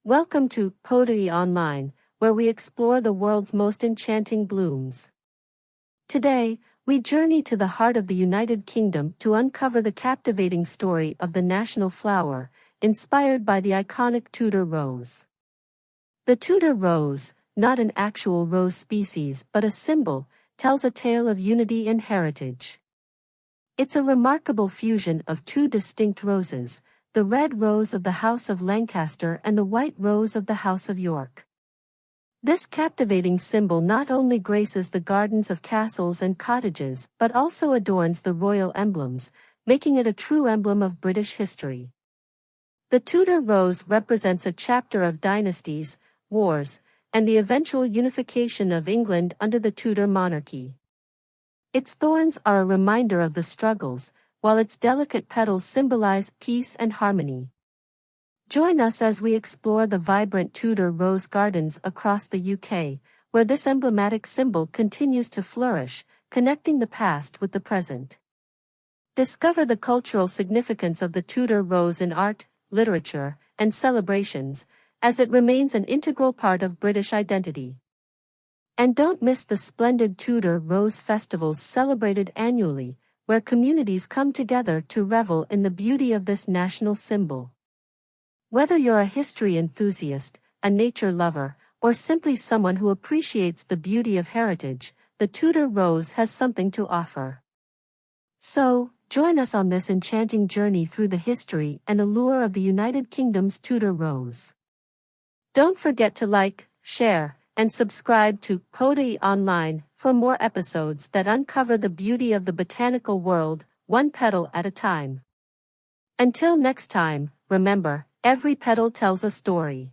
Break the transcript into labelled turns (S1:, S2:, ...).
S1: Welcome to Poday Online, where we explore the world's most enchanting blooms. Today, we journey to the heart of the United Kingdom to uncover the captivating story of the national flower, inspired by the iconic Tudor rose. The Tudor rose, not an actual rose species but a symbol, tells a tale of unity and heritage. It's a remarkable fusion of two distinct roses, the red rose of the House of Lancaster and the white rose of the House of York. This captivating symbol not only graces the gardens of castles and cottages but also adorns the royal emblems, making it a true emblem of British history. The Tudor rose represents a chapter of dynasties, wars, and the eventual unification of England under the Tudor monarchy. Its thorns are a reminder of the struggles, while its delicate petals symbolize peace and harmony. Join us as we explore the vibrant Tudor rose gardens across the UK, where this emblematic symbol continues to flourish, connecting the past with the present. Discover the cultural significance of the Tudor rose in art, literature, and celebrations, as it remains an integral part of British identity. And don't miss the splendid Tudor Rose festivals celebrated annually, where communities come together to revel in the beauty of this national symbol. Whether you're a history enthusiast, a nature lover, or simply someone who appreciates the beauty of heritage, the Tudor Rose has something to offer. So, join us on this enchanting journey through the history and allure of the United Kingdom's Tudor Rose. Don't forget to like, share, and subscribe to Poday Online for more episodes that uncover the beauty of the botanical world, one petal at a time. Until next time, remember, every petal tells a story.